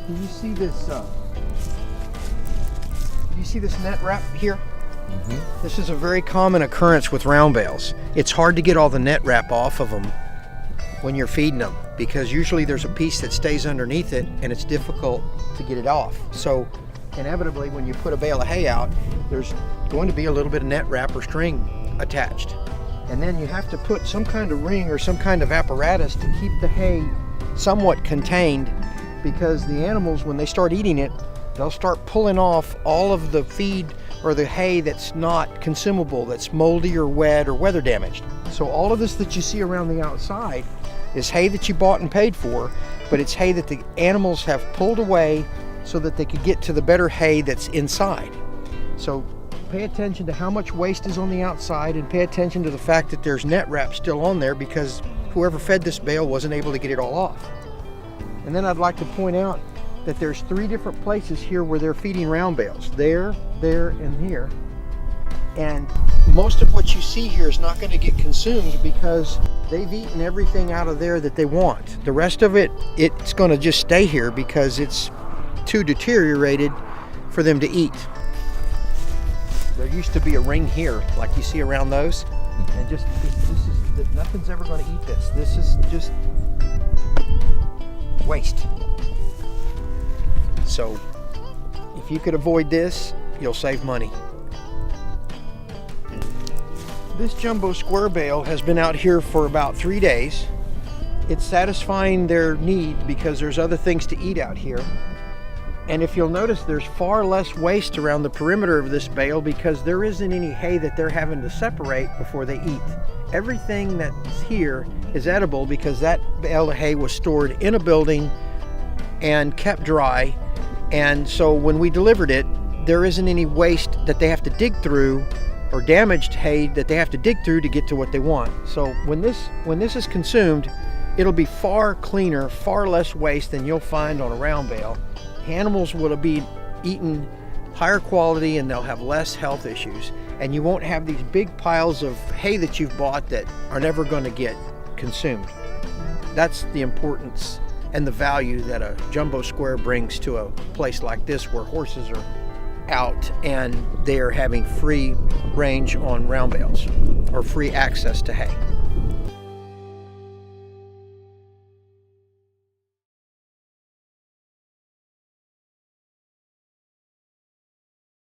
Do you see this? Do you see this net wrap here? Mm-hmm. This is a very common occurrence with round bales. It's hard to get all the net wrap off of them when you're feeding them, because usually there's a piece that stays underneath it and it's difficult to get it off. So inevitably when you put a bale of hay out, there's going to be a little bit of net wrap or string attached. And then you have to put some kind of ring or some kind of apparatus to keep the hay somewhat contained, because the animals, when they start eating it, they'll start pulling off all of the feed or the hay that's not consumable, that's moldy or wet or weather damaged. So all of this that you see around the outside is hay that you bought and paid for, but it's hay that the animals have pulled away so that they could get to the better hay that's inside. So pay attention to how much waste is on the outside, and pay attention to the fact that there's net wrap still on there, because whoever fed this bale wasn't able to get it all off. And then I'd like to point out that there's 3 different places here where they're feeding round bales. There, and here. And most of what you see here is not going to get consumed because they've eaten everything out of there that they want. The rest of it, it's going to just stay here because it's too deteriorated for them to eat. There used to be a ring here, like you see around those. And just, this is, nothing's ever going to eat this. This is just waste. So if you could avoid this, you'll save money. This jumbo square bale has been out here for about 3 days. It's satisfying their need because there's other things to eat out here. And if you'll notice, there's far less waste around the perimeter of this bale because there isn't any hay that they're having to separate before they eat. Everything that's here is edible because that bale of hay was stored in a building and kept dry. And so when we delivered it, there isn't any waste that they have to dig through or damaged hay that they have to dig through to get to what they want. So when this is consumed, it'll be far cleaner, far less waste than you'll find on a round bale. Animals will be eaten higher quality and they'll have less health issues. And you won't have these big piles of hay that you've bought that are never going to get consumed. That's the importance and the value that a jumbo square brings to a place like this where horses are out and they're having free range on round bales or free access to hay.